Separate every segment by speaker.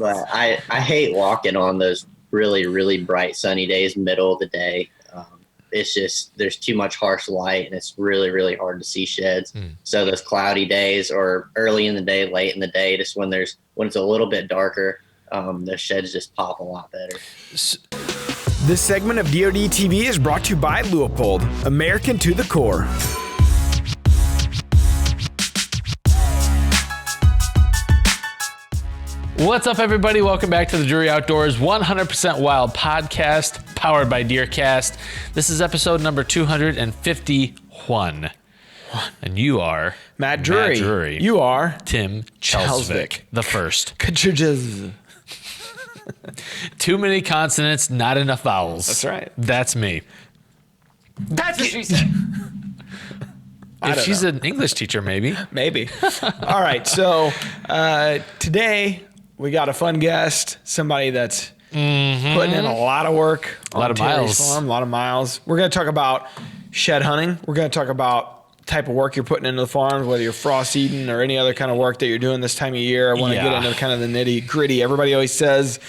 Speaker 1: But I hate walking on those really, really bright sunny days, middle of the day. It's just there's too much harsh light, and it's really, really hard to see sheds. So those cloudy days or early in the day, late in the day, just when it's a little bit darker, the sheds just pop a lot better.
Speaker 2: This segment of DoD TV is brought to you by Leupold, American to the core.
Speaker 3: What's up, everybody? Welcome back to the Drury Outdoors 100% Wild podcast, powered by DeerCast. This is episode number 251. And you are
Speaker 2: Matt Drury. You are
Speaker 3: Tim Chelsvik, the first. Too many consonants, not enough vowels.
Speaker 2: That's right.
Speaker 3: That's me. That's what she said. If she's an English teacher, maybe.
Speaker 2: Maybe. All right. So today we got a fun guest, somebody that's putting in a lot of work.
Speaker 3: A lot of miles.
Speaker 2: Farm, a lot of miles. We're going to talk about shed hunting. We're going to talk about the type of work you're putting into the farms, whether you're frost eating or any other kind of work that you're doing this time of year. I want to get into kind of the nitty gritty. Everybody always says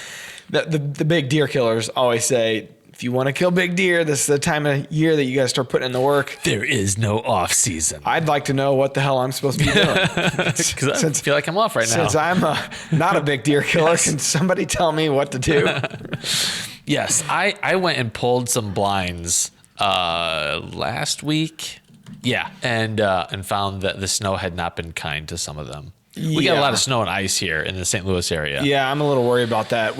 Speaker 2: that the big deer killers always say, if you want to kill big deer, this is the time of year that you got to start putting in the work.
Speaker 3: There is no off season.
Speaker 2: I'd like to know what the hell I'm supposed to be doing.
Speaker 3: Because I feel like I'm off right now.
Speaker 2: Since I'm not a big deer killer, can somebody tell me what to do?
Speaker 3: Yes, I went and pulled some blinds last week. Yeah, and found that the snow had not been kind to some of them. We got a lot of snow and ice here in the St. Louis area. Yeah,
Speaker 2: I'm a little worried about that.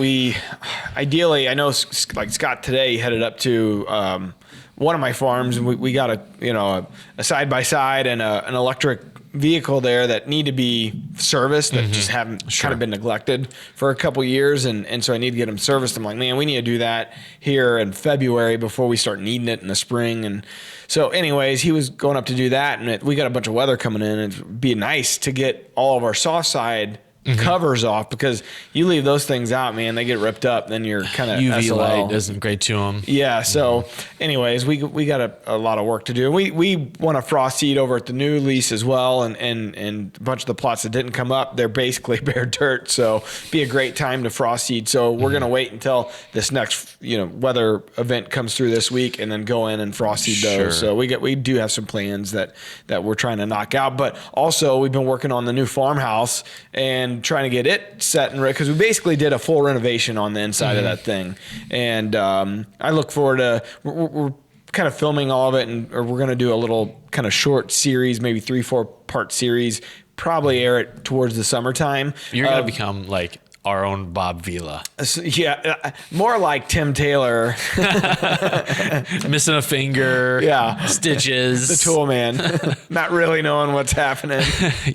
Speaker 2: Ideally, I know like Scott today headed up to one of my farms, and we got a side by side and an electric vehicle there that need to be serviced that just haven't kind of been neglected for a couple years, and so I need to get them serviced. I'm like, man, we need to do that here in February before we start needing it in the spring. And so anyways, he was going up to do that, and we got a bunch of weather coming in, and it'd be nice to get all of our soft side covers off, because you leave those things out, man, they get ripped up, then you're kind of
Speaker 3: UV
Speaker 2: SOL.
Speaker 3: light isn't great to them.
Speaker 2: Yeah, so anyways, we got a lot of work to do. We want to frost seed over at the new lease as well, and a bunch of the plots that didn't come up, they're basically bare dirt, so be a great time to frost seed. So we're going to wait until this next weather event comes through this week, and then go in and frost seed those. So we do have some plans that we're trying to knock out, but also we've been working on the new farmhouse and trying to get it set and ready, because we basically did a full renovation on the inside of that thing. And I look forward to we're kind of filming all of it, or we're going to do a little kind of short series, maybe 3-4 part series, probably air it towards the summertime.
Speaker 3: You're going to become like our own Bob Vila.
Speaker 2: Yeah, more like Tim Taylor.
Speaker 3: Missing a finger.
Speaker 2: Yeah.
Speaker 3: Stitches.
Speaker 2: The tool man. Not really knowing what's happening.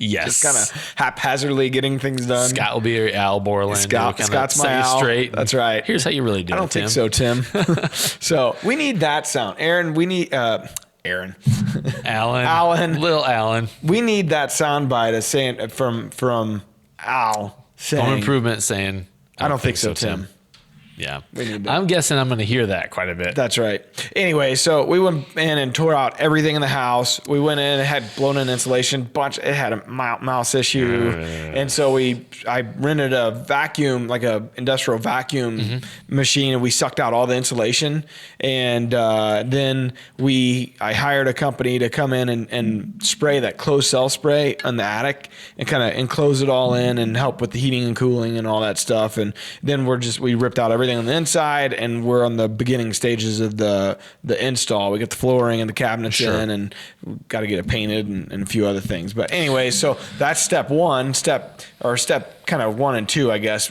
Speaker 3: Yes.
Speaker 2: Just kind of haphazardly getting things done.
Speaker 3: Scott will be your Al Borland.
Speaker 2: Scott's my Al.
Speaker 3: Straight.
Speaker 2: That's right.
Speaker 3: Here's how you really do it,
Speaker 2: I don't think so, Tim. So we need that sound. Aaron, we need... Aaron.
Speaker 3: Alan. Little Alan.
Speaker 2: We need that sound bite saying from Al saying...
Speaker 3: Home Improvement saying...
Speaker 2: I don't think so, Tim.
Speaker 3: Yeah.
Speaker 2: We need that.
Speaker 3: I'm guessing I'm going to hear that quite a bit.
Speaker 2: That's right. Anyway, so we went in and tore out everything in the house. We went in, it had blown in insulation, it had a mouse issue. And so I rented a vacuum, like a industrial vacuum machine, and we sucked out all the insulation. And then I hired a company to come in and spray that closed cell spray on the attic and kind of enclose it all in and help with the heating and cooling and all that stuff. And then we ripped out everything on the inside, and we're on the beginning stages of the install. We got the flooring and the cabinets in, and got to get it painted and a few other things. But anyway, so that's step kind of 1 and 2, I guess.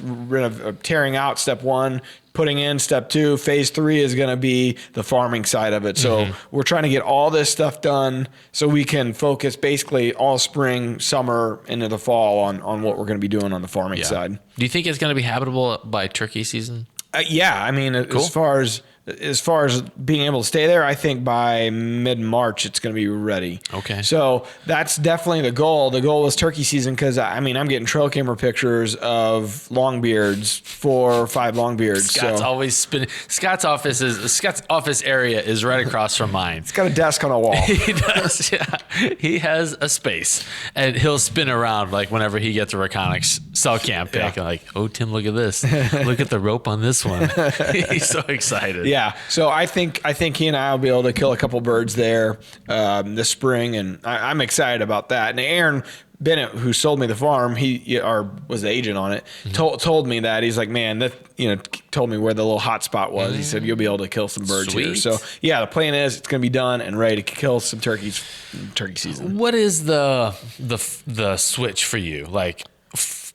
Speaker 2: Tearing out step 1, putting in step 2. Phase 3 is going to be the farming side of it. So we're trying to get all this stuff done so we can focus basically all spring, summer, into the fall on what we're going to be doing on the farming side.
Speaker 3: Do you think it's going to be habitable by turkey season?
Speaker 2: Yeah, I mean, cool. As far as as far as being able to stay there, I think by mid-March it's going to be ready.
Speaker 3: Okay.
Speaker 2: So that's definitely the goal. The goal was turkey season because, I mean, I'm getting trail camera pictures of longbeards, 4 or 5 longbeards.
Speaker 3: Scott's always spinning. Scott's office area is right across from mine.
Speaker 2: It's got a desk on a wall.
Speaker 3: He does, yeah. He has a space, and he'll spin around like whenever he gets a Reconics cell cam pic.
Speaker 2: Yeah.
Speaker 3: Like, oh, Tim, look at this. Look at the rope on this one. He's so excited.
Speaker 2: Yeah, so I think he and I will be able to kill a couple birds there this spring, and I'm excited about that. And Aaron Bennett, who sold me the farm, was the agent on it, told me that. He's like, man, told me where the little hot spot was. He said, you'll be able to kill some birds here. So yeah, the plan is it's going to be done and ready to kill some turkeys in turkey season.
Speaker 3: What is the switch for you? Like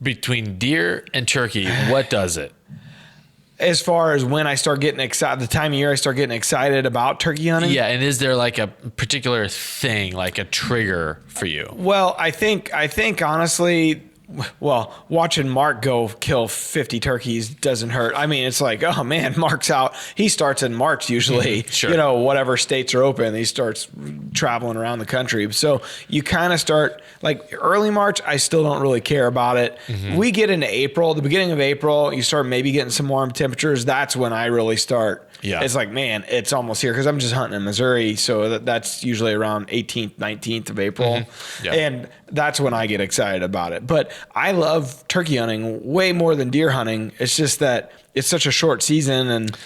Speaker 3: between deer and turkey, what does it?
Speaker 2: As far as when I start getting excited, the time of year I start getting excited about turkey hunting.
Speaker 3: Yeah, and is there like a particular thing, like a trigger for you?
Speaker 2: Well, I think honestly, watching Mark go kill 50 turkeys doesn't hurt. I mean, it's like, oh man, Mark's out. He starts in March usually.
Speaker 3: Sure.
Speaker 2: Whatever states are open, he starts traveling around the country. So you kind of start like early March. I still don't really care about it. We get into April, the beginning of April, you start maybe getting some warm temperatures. That's when I really start.
Speaker 3: Yeah.
Speaker 2: It's like, man, it's almost here because I'm just hunting in Missouri. So that's usually around 18th, 19th of April.
Speaker 3: Yeah.
Speaker 2: And that's when I get excited about it. But I love turkey hunting way more than deer hunting. It's just that it's such a short season, and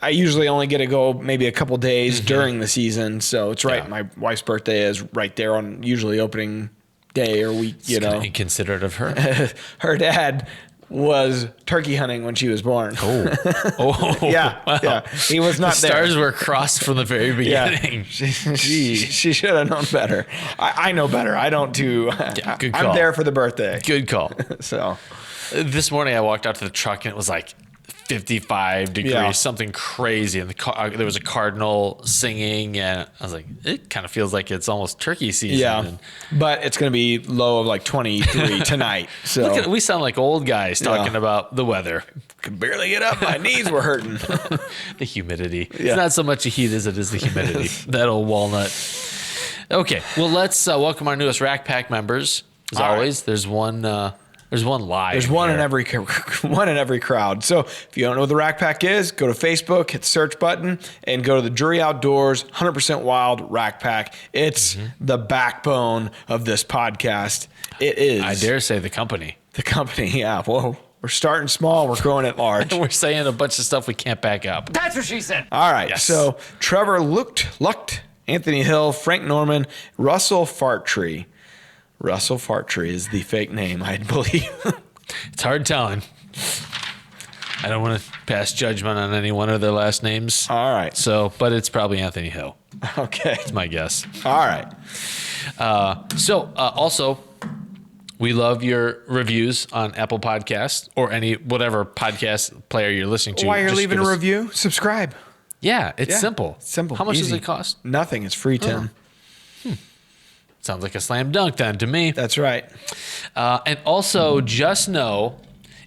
Speaker 2: I usually only get to go maybe a couple days during the season. So it's right. Yeah. My wife's birthday is right there on usually opening day or week,
Speaker 3: It's considerate of her.
Speaker 2: Her dad was turkey hunting when she was born.
Speaker 3: Oh,
Speaker 2: yeah,
Speaker 3: wow.
Speaker 2: Yeah. He was not
Speaker 3: the
Speaker 2: there.
Speaker 3: Stars were crossed from the very beginning.
Speaker 2: Yeah. She should have known better. I know better. I don't do.
Speaker 3: Yeah, good call.
Speaker 2: I'm there for the birthday.
Speaker 3: Good call.
Speaker 2: So
Speaker 3: this morning I walked out to the truck and it was like 55 degrees, something crazy. And there was a cardinal singing, and I was like, it kind of feels like it's almost turkey season.
Speaker 2: Yeah, but it's going to be low of like 23 tonight. So
Speaker 3: we sound like old guys talking about the weather.
Speaker 2: Could barely get up. My knees were hurting.
Speaker 3: The humidity.
Speaker 2: Yeah.
Speaker 3: It's not so much the heat as it is the humidity. That old walnut. Okay, well, let's welcome our newest Rack Pack members. As always, there's one live.
Speaker 2: There's one in every crowd. So if you don't know what the Rack Pack is, go to Facebook, hit the search button, and go to the Drury Outdoors 100% Wild Rack Pack. It's the backbone of this podcast. It is.
Speaker 3: I dare say the company.
Speaker 2: The company, yeah. Whoa. We're starting small. We're growing at large.
Speaker 3: We're saying a bunch of stuff we can't back up.
Speaker 4: That's what she said.
Speaker 2: All right.
Speaker 3: Yes.
Speaker 2: So Trevor Lucht, Anthony Hill, Frank Norman, Russell Fartree. Russell Fartree is the fake name, I believe.
Speaker 3: It's hard telling. I don't want to pass judgment on any one of their last names.
Speaker 2: All right.
Speaker 3: So, but it's probably Anthony Hill.
Speaker 2: Okay.
Speaker 3: That's my guess.
Speaker 2: All right.
Speaker 3: Also, we love your reviews on Apple Podcasts or whatever podcast player you're listening to.
Speaker 2: While you're
Speaker 3: Just
Speaker 2: leaving
Speaker 3: give
Speaker 2: a
Speaker 3: us-
Speaker 2: review, subscribe.
Speaker 3: Yeah, it's simple.
Speaker 2: Simple.
Speaker 3: How much
Speaker 2: Easy.
Speaker 3: does it cost?
Speaker 2: Nothing. It's free, Tim.
Speaker 3: Sounds like a slam dunk then to me.
Speaker 2: That's right.
Speaker 3: And also, just know,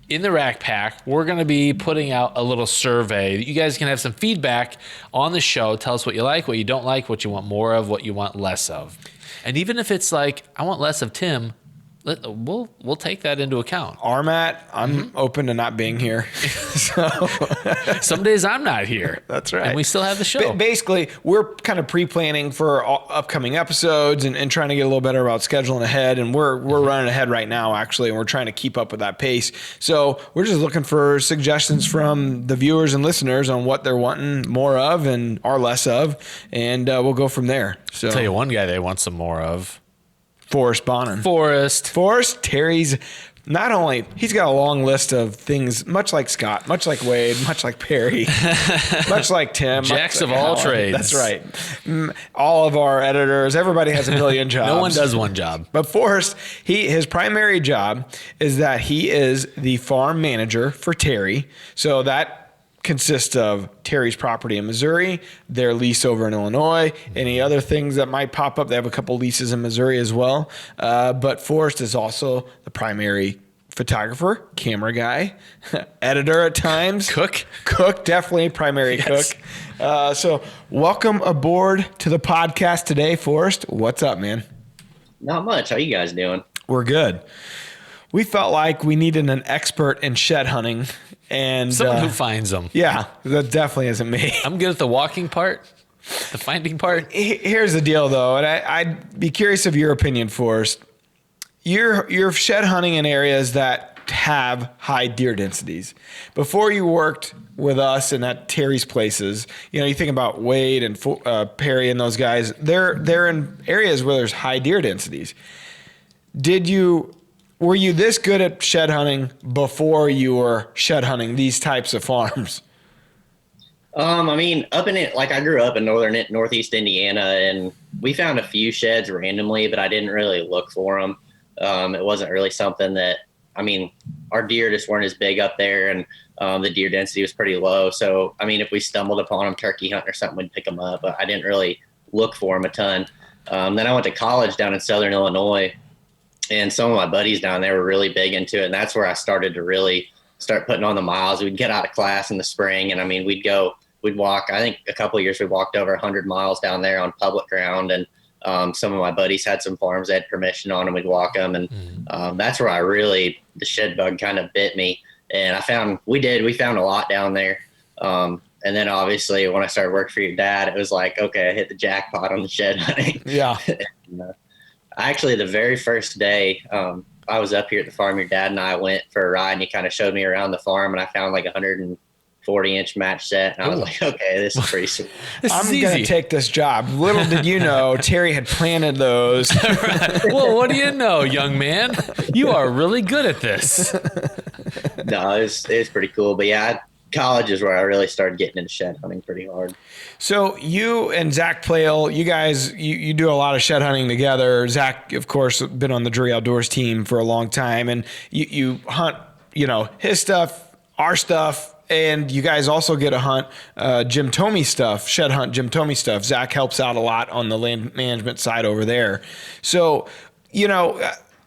Speaker 3: in the Rack Pack, we're going to be putting out a little survey. You guys can have some feedback on the show. Tell us what you like, what you don't like, what you want more of, what you want less of. And even if it's like, I want less of Tim, we'll take that into account.
Speaker 2: Armat, I'm open to not being here. So
Speaker 3: Some days I'm not here.
Speaker 2: That's right.
Speaker 3: And we still have the show.
Speaker 2: Basically, we're kind of pre-planning for upcoming episodes and trying to get a little better about scheduling ahead. And we're running ahead right now, actually, and we're trying to keep up with that pace. So we're just looking for suggestions from the viewers and listeners on what they're wanting more of and are less of, and we'll go from there. So
Speaker 3: I'll tell you one guy they want some more of.
Speaker 2: Forrest Bonin.
Speaker 3: Forrest,
Speaker 2: Terry's not only, he's got a long list of things, much like Scott, much like Wade, much like Perry, much like Tim.
Speaker 3: Jacks
Speaker 2: much
Speaker 3: of
Speaker 2: like
Speaker 3: all
Speaker 2: Alan.
Speaker 3: trades.
Speaker 2: That's right. All of our editors, everybody has a million jobs.
Speaker 3: No one does one job.
Speaker 2: But Forrest, his primary job is that he is the farm manager for Terry. So that consists of Terry's property in Missouri, their lease over in Illinois, any other things that might pop up. They have a couple leases in Missouri as well. But Forrest is also the primary photographer, camera guy, editor at times.
Speaker 3: Cook,
Speaker 2: definitely primary
Speaker 3: Yes.
Speaker 2: cook. So welcome aboard to the podcast today, Forrest. What's up, man?
Speaker 1: Not much. How you guys doing?
Speaker 2: We're good. We felt like we needed an expert in shed hunting, and
Speaker 3: someone who finds them.
Speaker 2: yeah, that definitely isn't me.
Speaker 3: I'm good at the walking part, the finding part.
Speaker 2: Here's the deal, though, and I'd be curious of your opinion, Forrest. You're shed hunting in areas that have high deer densities. Before you worked with us and at Terry's places, you think about Wade and Perry and those guys. They're in areas where there's high deer densities. Were you this good at shed hunting before you were shed hunting these types of farms?
Speaker 1: I mean, up in it, like I grew up in northeast Indiana, and we found a few sheds randomly, but I didn't really look for them. It wasn't really something that, our deer just weren't as big up there, and the deer density was pretty low. So, if we stumbled upon them turkey hunting or something, we'd pick them up, but I didn't really look for them a ton. Then I went to college down in Southern Illinois, and some of my buddies down there were really big into it. And that's where I started to really start putting on the miles. We'd get out of class in the spring, and we'd walk. I think a couple of years we walked over 100 miles down there on public ground. And some of my buddies had some farms that had permission on, and we'd walk them. And that's where the shed bug kind of bit me. And we found a lot down there. And then obviously when I started working for your dad, it was like, okay, I hit the jackpot on the shed hunting.
Speaker 2: Yeah.
Speaker 1: Actually, the very first day I was up here at the farm, your dad and I went for a ride, and he kind of showed me around the farm, and I found like 140-inch match set. And I was like, okay, this is pretty sweet.
Speaker 2: I'm going to take this job. Little did you know, Terry had planted those.
Speaker 3: Right. Well, what do you know, young man? You are really good at this.
Speaker 1: No, it was pretty cool. But yeah, college is where I really started getting into shed hunting pretty hard.
Speaker 2: So you and Zach Plale, you guys, you do a lot of shed hunting together. Zach, of course, been on the Drury Outdoors team for a long time, and you hunt, his stuff, our stuff, and you guys also get to hunt Jim Tomey stuff, shed hunt Jim Tomey stuff. Zach helps out a lot on the land management side over there. So,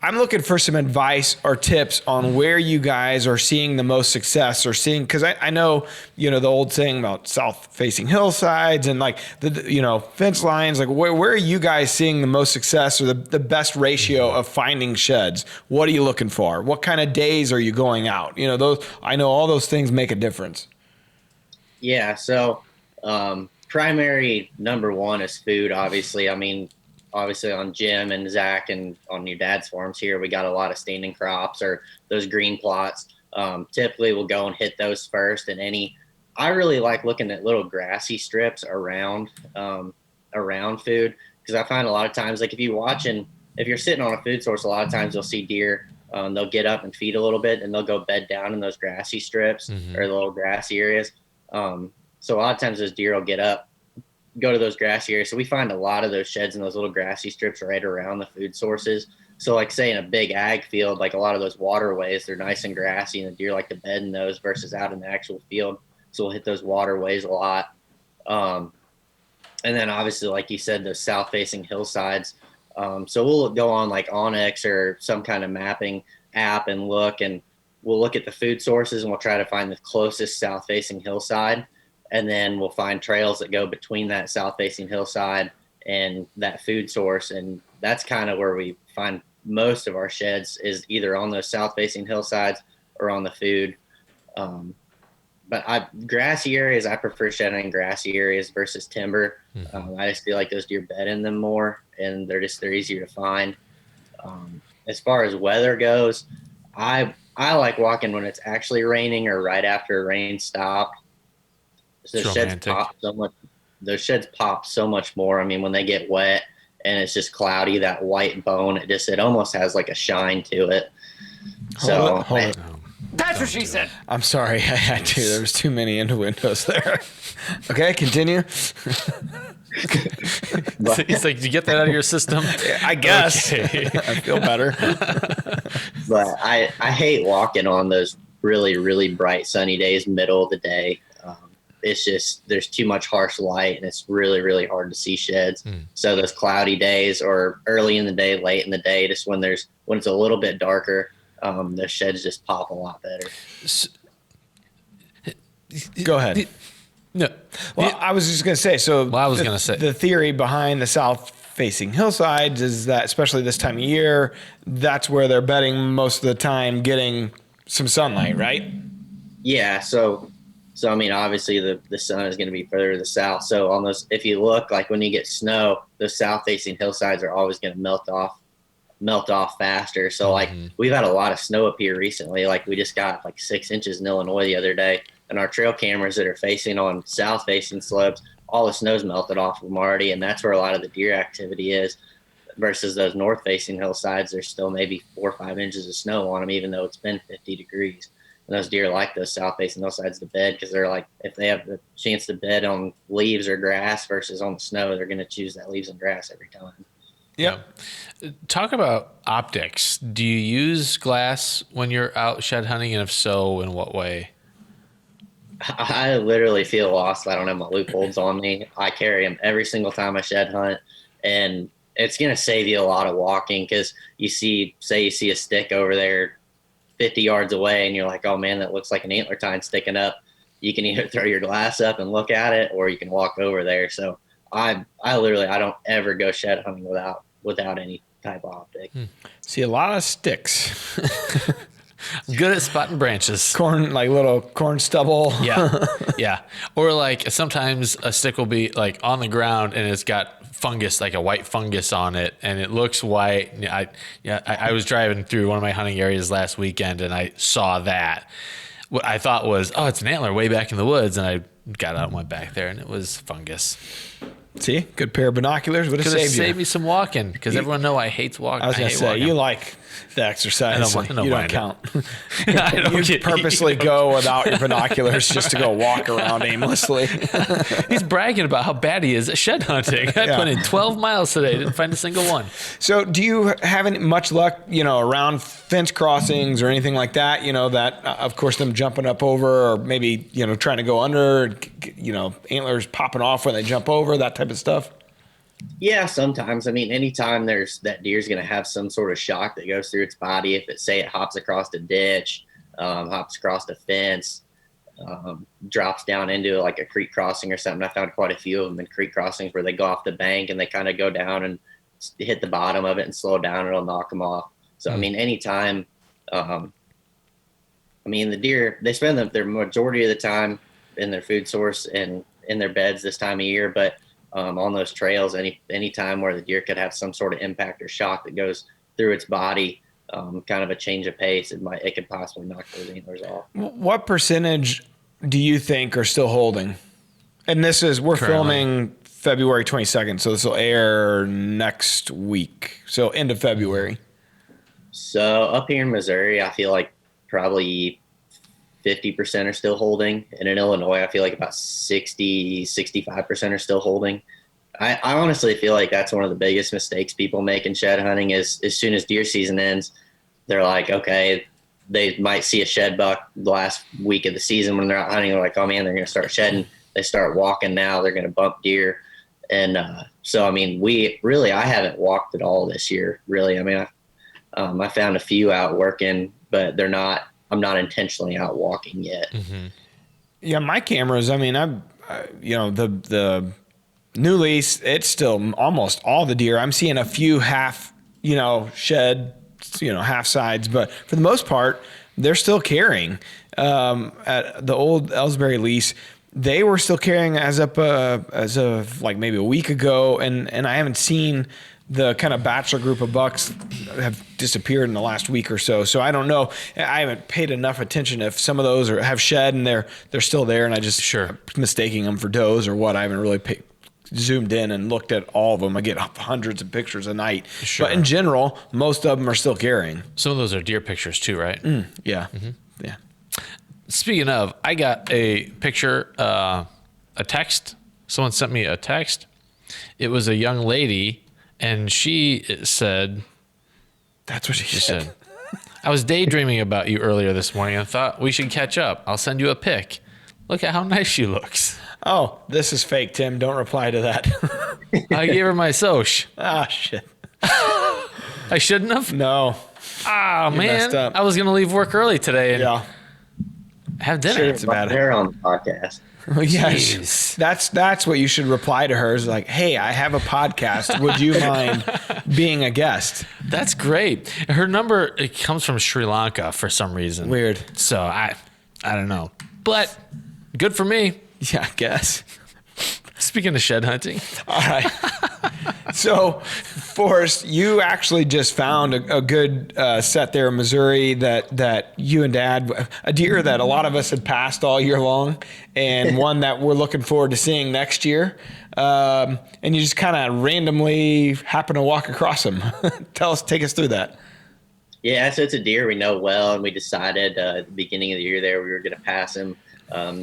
Speaker 2: I'm looking for some advice or tips on where you guys are seeing the most success or because I know, the old saying about south-facing hillsides and like the fence lines, like where are you guys seeing the most success or the best ratio of finding sheds? What are you looking for? What kind of days are you going out? I know all those things make a difference.
Speaker 1: Yeah. So, primary number one is food, obviously. Obviously on Jim and Zach and on your dad's farms here, we got a lot of standing crops or those green plots. Typically we'll go and hit those first, and I really like looking at little grassy strips around food, because I find a lot of times, like if you're sitting on a food source, a lot of times you'll see deer, they'll get up and feed a little bit, and they'll go bed down in those grassy strips or the little grassy areas. So a lot of times those deer will get up, go to those grassy areas. So we find a lot of those sheds in those little grassy strips right around the food sources. So like say in a big ag field, like a lot of those waterways, they're nice and grassy, and the deer like to bed in those versus out in the actual field. So we'll hit those waterways a lot. And then obviously, like you said, those south facing hillsides. So we'll go on like Onyx or some kind of mapping app and look at the food sources, and we'll try to find the closest south facing hillside. And then we'll find trails that go between that south-facing hillside and that food source. And that's kind of where we find most of our sheds, is either on those south-facing hillsides or on the food. But grassy areas, I prefer shed hunting grassy areas versus timber. I just feel like those deer bed in them more, and they're easier to find. As far as weather goes, I like walking when it's actually raining or right after a rain stopped. Those sheds pop so much more. When they get wet and it's just cloudy, that white bone, it almost has like a shine to it.
Speaker 2: Hold it.
Speaker 4: That's what she said.
Speaker 2: I'm sorry, I had to. There was too many innuendos there. Okay, continue.
Speaker 3: He's like, did you get that out of your system?
Speaker 2: I guess.
Speaker 3: Okay.
Speaker 2: I feel better.
Speaker 1: But I hate walking on those really, really bright sunny days, middle of the day. It's just, there's too much harsh light, and it's really, really hard to see sheds. So those cloudy days or early in the day, late in the day, just when it's a little bit darker, the sheds just pop a lot better.
Speaker 2: Go ahead.
Speaker 3: No.
Speaker 2: Well, I was just going to say, the theory behind the south-facing hillsides is that, especially this time of year, that's where they're bedding most of the time, getting some sunlight, right?
Speaker 1: Yeah. So I mean, obviously the sun is going to be further to the south. So on those, if you look, like when you get snow, the south-facing hillsides are always going to melt off faster. So like we've had a lot of snow up here recently. Like we just got like 6 inches in Illinois the other day. And our trail cameras that are facing on south-facing slopes, all the snow's melted off of them already, and that's where a lot of the deer activity is. Versus those north-facing hillsides, there's still maybe 4 or 5 inches of snow on them, even though it's been 50 degrees. And those deer like those south-facing hillsides to bed because they're like, if they have the chance to bed on leaves or grass versus on the snow, they're going to choose that leaves and grass every time.
Speaker 3: Yeah. Talk about optics. Do you use glass when you're out shed hunting, and if so, in what way?
Speaker 1: I literally feel lost. I don't have my loopholes on me. I carry them every single time I shed hunt, and it's going to save you a lot of walking because you see a stick over there 50 yards away and you're like, oh man, that looks like an antler tine sticking up. You can either throw your glass up and look at it, or you can walk over there. So I don't ever go shed hunting without any type of optic.
Speaker 2: See a lot of sticks.
Speaker 3: Good at spotting branches.
Speaker 2: Corn, like little corn stubble.
Speaker 3: Yeah. Yeah. Or like sometimes a stick will be like on the ground and it's got fungus, like a white fungus on it, and it looks white. I was driving through one of my hunting areas last weekend and I saw that. What I thought was, oh, it's an antler way back in the woods, and I got out and went back there and it was fungus.
Speaker 2: See, good pair of binoculars would have saved
Speaker 3: me some walking, because everyone know I hate walking.
Speaker 2: I was going to say, you like the exercise. You don't count. You purposely go without your binoculars just to go walk around aimlessly.
Speaker 3: He's bragging about how bad he is at shed hunting. I put in 12 miles today, didn't find a single one.
Speaker 2: So do you have any much luck, around fence crossings or anything like that, that, of course, them jumping up over, or maybe, trying to go under, antlers popping off when they jump over, that type of stuff?
Speaker 1: Yeah, sometimes. I mean, anytime that deer's going to have some sort of shock that goes through its body, if it hops across a ditch, hops across a fence, drops down into like a creek crossing or something. I found quite a few of them in creek crossings where they go off the bank and they kind of go down and hit the bottom of it and slow down, and it'll knock them off. So, I mean, anytime, the deer, they spend their majority of the time in their food source and in their beds this time of year, but on those trails, any time where the deer could have some sort of impact or shock that goes through its body, kind of a change of pace, it could possibly knock those antlers off.
Speaker 2: What percentage do you think are still holding? And we're filming February 22nd, so this will air next week, so end of February. So
Speaker 1: up here in Missouri, I feel like probably 50% are still holding. And in Illinois, I feel like about 65% are still holding. I honestly feel like that's one of the biggest mistakes people make in shed hunting is as soon as deer season ends, they're like, okay, they might see a shed buck the last week of the season when they're out hunting. They're like, oh man, they're going to start shedding. They start walking now. They're going to bump deer. And so, I mean, I haven't walked at all this year, really. I mean, I found a few out working, but I'm not intentionally out walking yet.
Speaker 2: Mm-hmm. Yeah, my cameras, I mean, the new lease, it's still almost all the deer. I'm seeing a few half, shed, half sides, but for the most part, they're still carrying. At the old Ellsbury lease, they were still carrying as of like maybe a week ago, and I haven't seen the kind of bachelor group of bucks have disappeared in the last week or so. So I don't know. I haven't paid enough attention if some of those have shed and they're still there, and I just mistaking them for does or what. I haven't really zoomed in and looked at all of them. I get hundreds of pictures a night. Sure. But in general, most of them are still carrying.
Speaker 3: Some of those are deer pictures too, right?
Speaker 2: Yeah.
Speaker 3: Mm-hmm.
Speaker 2: Yeah.
Speaker 3: Speaking of, I got a picture, a text. Someone sent me a text. It was a young lady, and she said,
Speaker 2: that's what she said.
Speaker 3: I was daydreaming about you earlier this morning and thought we should catch up. I'll send you a pic. Look at how nice she looks.
Speaker 2: Oh, this is fake, Tim. Don't reply to that.
Speaker 3: I gave her my soch.
Speaker 2: Ah, shit.
Speaker 3: I shouldn't have?
Speaker 2: No.
Speaker 3: Oh, man.
Speaker 2: messed up.
Speaker 3: I was going to leave work early today and
Speaker 2: Yeah.
Speaker 3: have dinner.
Speaker 1: Sure,
Speaker 2: That's about it.
Speaker 1: her on the podcast.
Speaker 2: Yes. That's what you should reply to her is like, hey, I have a podcast. Would you mind being a guest?
Speaker 3: That's great. Her number, it comes from Sri Lanka for some reason.
Speaker 2: Weird.
Speaker 3: So I don't know. But good for me.
Speaker 2: Yeah, I guess.
Speaker 3: Speaking of shed hunting.
Speaker 2: All right. So, Forrest, you actually just found a good set there in Missouri that you and Dad, a deer that a lot of us had passed all year long, and one that we're looking forward to seeing next year. And you just kind of randomly happen to walk across him. Take us through that.
Speaker 1: Yeah, so it's a deer we know well, and we decided at the beginning of the year there we were going to pass him,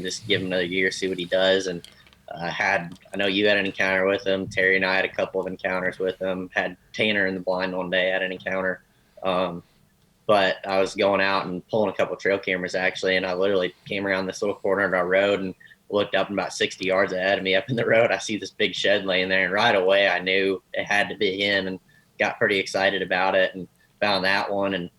Speaker 1: just give him another year, see what he does. And I know you had an encounter with him. Terry and I had a couple of encounters with him. Had Tanner in the blind one day, had an encounter. But I was going out and pulling a couple of trail cameras actually, and I literally came around this little corner of our road and looked up, and about 60 yards ahead of me up in the road, I see this big shed laying there, and right away I knew it had to be him, and got pretty excited about it and found that one, and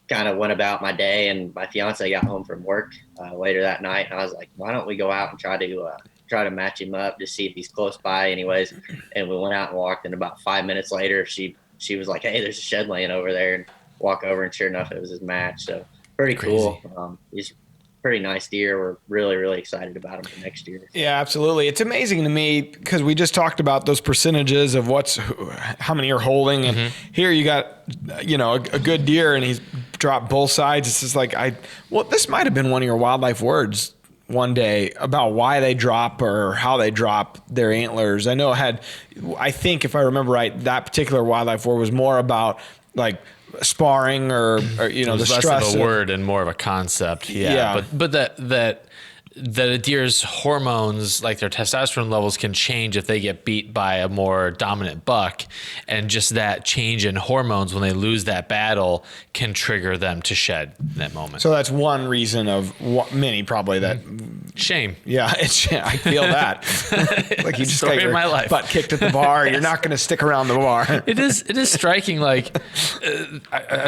Speaker 1: kind of went about my day. And my fiance got home from work later that night, and I was like, why don't we go out and try to match him up to see if he's close by anyways. And we went out and walked, and about 5 minutes later she was like, hey, there's a shed laying over there, and walk over, and sure enough it was his match. So pretty
Speaker 3: Crazy.
Speaker 1: Cool. He's a pretty nice deer. We're really, really excited about him for next year.
Speaker 2: Yeah, absolutely. It's amazing to me because we just talked about those percentages of how many you're holding, and here you got, a good deer, and he's dropped both sides. It's just like this might have been one of your wildlife words one day about why they drop or how they drop their antlers. I think if I remember right, that particular wildlife word was more about like sparring or the
Speaker 3: less
Speaker 2: stress
Speaker 3: of a word and more of a concept. Yeah. But that a deer's hormones, like their testosterone levels, can change if they get beat by a more dominant buck, and just that change in hormones when they lose that battle can trigger them to shed in that moment.
Speaker 2: So that's one reason of many probably that.
Speaker 3: Shame.
Speaker 2: Yeah, I feel that. Like you just
Speaker 3: Story
Speaker 2: got your
Speaker 3: of my life.
Speaker 2: butt kicked at the bar. You're not going to stick around the bar.
Speaker 3: It is striking. Like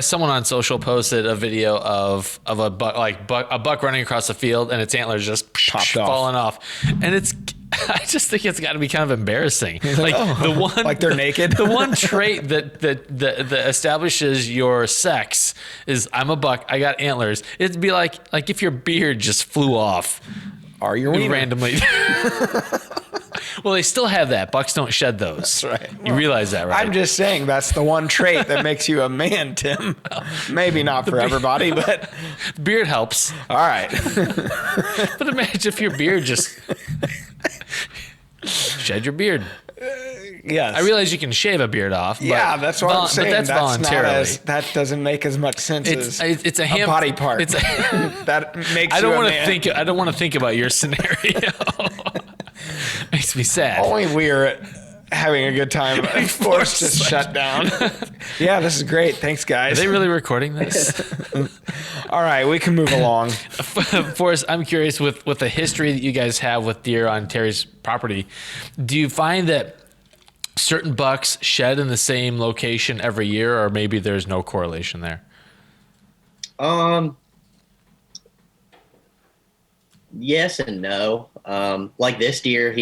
Speaker 3: someone on social posted a video of a buck running across the field, and its antlers just
Speaker 2: Popped off.
Speaker 3: falling off, and I just think it's got to be kind of embarrassing. Like the one,
Speaker 2: like they're naked.
Speaker 3: The one trait that establishes your sex is I'm a buck. I got antlers. It'd be like if your beard just flew off.
Speaker 2: Are you
Speaker 3: randomly? Well, they still have that. Bucks don't shed those.
Speaker 2: That's right.
Speaker 3: You realize that, right?
Speaker 2: I'm just saying that's the one trait that makes you a man, Tim. Maybe not for everybody, but
Speaker 3: beard helps.
Speaker 2: all right.
Speaker 3: But imagine if your beard just shed your beard.
Speaker 2: Yes.
Speaker 3: I realize you can shave a beard off.
Speaker 2: Yeah, that's what I'm saying.
Speaker 3: But that's voluntarily.
Speaker 2: That doesn't make as much sense as
Speaker 3: it's a
Speaker 2: body part. That makes you a man.
Speaker 3: I don't want to think about your scenario. Makes me sad.
Speaker 2: Only we're having a good time. Forced to shut down. Yeah, this is great. Thanks, guys.
Speaker 3: Are they really recording this?
Speaker 2: All right, we can move along.
Speaker 3: Forrest, I'm curious with the history that you guys have with deer on Terry's property. Do you find that certain bucks shed in the same location every year, or maybe there's no correlation there?
Speaker 1: Yes and no. Like this deer,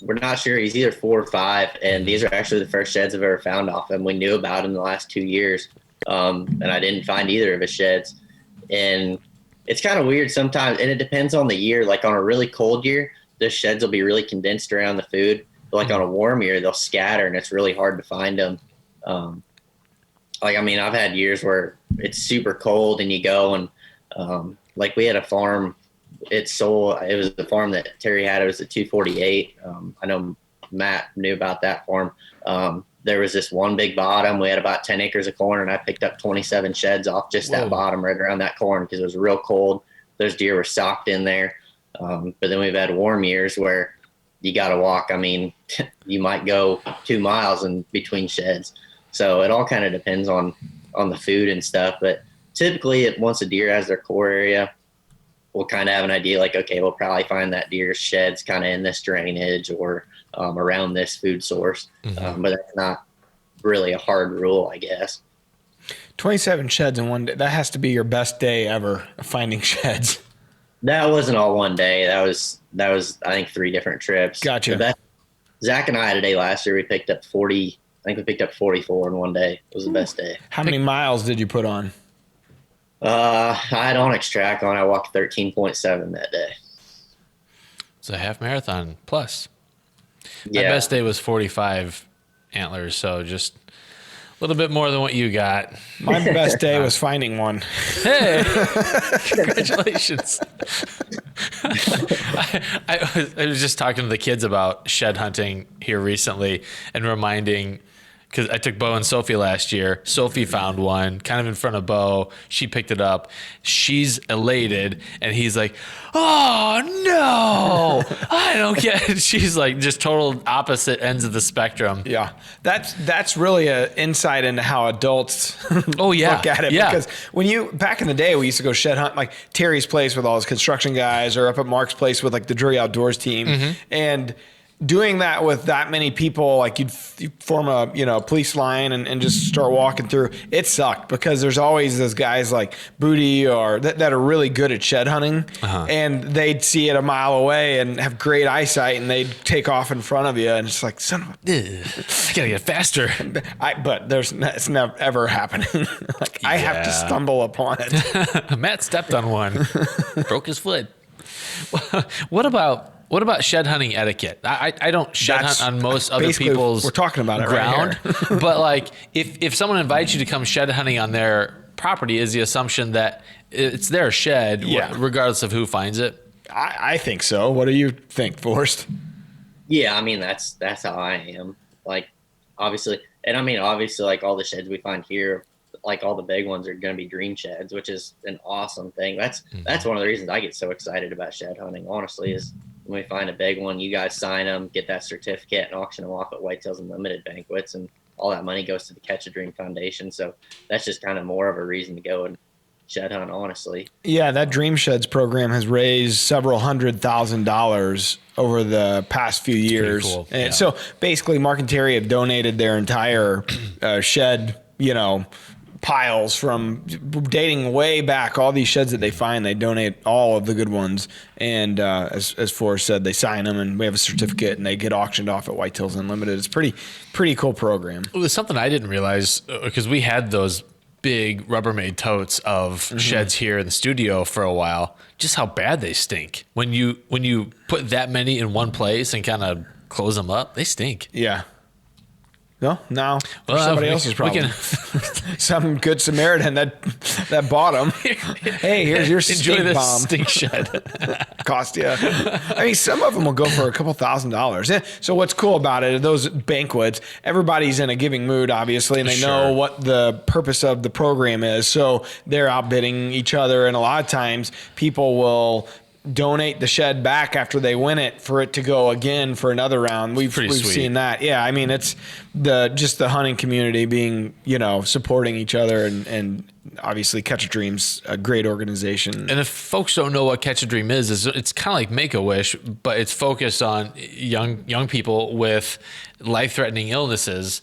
Speaker 1: we're not sure. He's either 4 or 5, and these are actually the first sheds I've ever found off him. We knew about him in the last 2 years, and I didn't find either of his sheds. And it's kind of weird sometimes, and it depends on the year. Like on a really cold year, the sheds will be really condensed around the food. But like on a warm year, they'll scatter, and it's really hard to find them. I've had years where it's super cold, and you go and like we had a farm. It was the farm that Terry had. It was a 248. I know Matt knew about that farm. There was this one big bottom. We had about 10 acres of corn, and I picked up 27 sheds off just that bottom right around that corn because it was real cold. Those deer were socked in there. But then we've had warm years where you got to walk. You might go 2 miles in between sheds. So it all kind of depends on the food and stuff. But typically, once a deer has their core area, we'll kind of have an idea like, okay, we'll probably find that deer's sheds kind of in this drainage or around this food source. But that's not really a hard rule, I guess.
Speaker 2: 27 sheds in one day. That has to be your best day ever, finding sheds.
Speaker 1: That wasn't all one day. That was I think 3 different trips.
Speaker 2: Gotcha.
Speaker 1: Zach and I had a day last year. We picked up 40. I think we picked up 44 in one day. It was the best day.
Speaker 2: How many miles did you put on?
Speaker 1: I had Onyx track on. I walked 13.7 that day.
Speaker 3: It's a half marathon plus. My
Speaker 1: Yeah.
Speaker 3: best day was 45 antlers, so just a little bit more than what you got.
Speaker 2: My best day was finding one.
Speaker 3: Hey, congratulations. I was just talking to the kids about shed hunting here recently and reminding, because I took Bo and Sophie last year. Sophie found one kind of in front of Bo. She picked it up. She's elated, and he's like, "Oh no, I don't get it." She's like just total opposite ends of the spectrum.
Speaker 2: Yeah, that's really an insight into how adults
Speaker 3: Oh, yeah.
Speaker 2: look at it.
Speaker 3: Yeah.
Speaker 2: Because back in the day, we used to go shed hunt like Terry's place with all his construction guys, or up at Mark's place with like the Drury Outdoors team, and doing that with that many people, like you'd form a police line and just start walking through. It sucked because there's always those guys like Booty or that are really good at shed hunting, and they'd see it a mile away and have great eyesight, and they'd take off in front of you, and it's like, son of a,
Speaker 3: I gotta get faster.
Speaker 2: but it's never ever happening. Like I have to stumble upon it.
Speaker 3: Matt stepped on one, broke his foot. What about shed hunting etiquette? I don't shed hunt on most other people's
Speaker 2: we're talking about it
Speaker 3: ground,
Speaker 2: right here.
Speaker 3: but like if someone invites you to come shed hunting on their property, is the assumption that it's their shed, regardless of who finds it?
Speaker 2: I think so. What do you think, Forrest?
Speaker 1: Yeah, I mean that's how I am. Like obviously, like all the sheds we find here, like all the big ones are going to be dream sheds, which is an awesome thing. That's one of the reasons I get so excited about shed hunting. Honestly, is when we find a big one, you guys sign them, get that certificate, and auction them off at Whitetails Unlimited banquets, and all that money goes to the Catch a Dream Foundation. So that's just kind of more of a reason to go and shed hunt, honestly.
Speaker 2: Yeah, that Dream Sheds program has raised several $100,000 over the past few years.
Speaker 3: Cool.
Speaker 2: And so basically, Mark and Terry have donated their entire shed, piles from dating way back. All these sheds that they find, they donate all of the good ones. And as Forrest said, they sign them, and we have a certificate, and they get auctioned off at Whitetails Unlimited. It's pretty cool program.
Speaker 3: It was something I didn't realize, because we had those big Rubbermaid totes of sheds here in the studio for a while. Just how bad they stink when you put that many in one place and kind of close them up. They stink.
Speaker 2: Yeah. No, now somebody else's problem. Some good Samaritan that bought them. Hey, here's your
Speaker 3: Enjoy
Speaker 2: stink
Speaker 3: this
Speaker 2: bomb.
Speaker 3: stink shed.
Speaker 2: Cost you. I mean, some of them will go for a couple $1,000s. So what's cool about it, those banquets, everybody's in a giving mood, obviously, and they know what the purpose of the program is. So they're outbidding each other, and a lot of times people will donate the shed back after they win it for it to go again for another round. We've seen that. Yeah, I mean, it's the hunting community being, supporting each other, and obviously Catch a Dream's a great organization.
Speaker 3: And if folks don't know what Catch a Dream is it's kind of like Make-A-Wish, but it's focused on young people with life-threatening illnesses,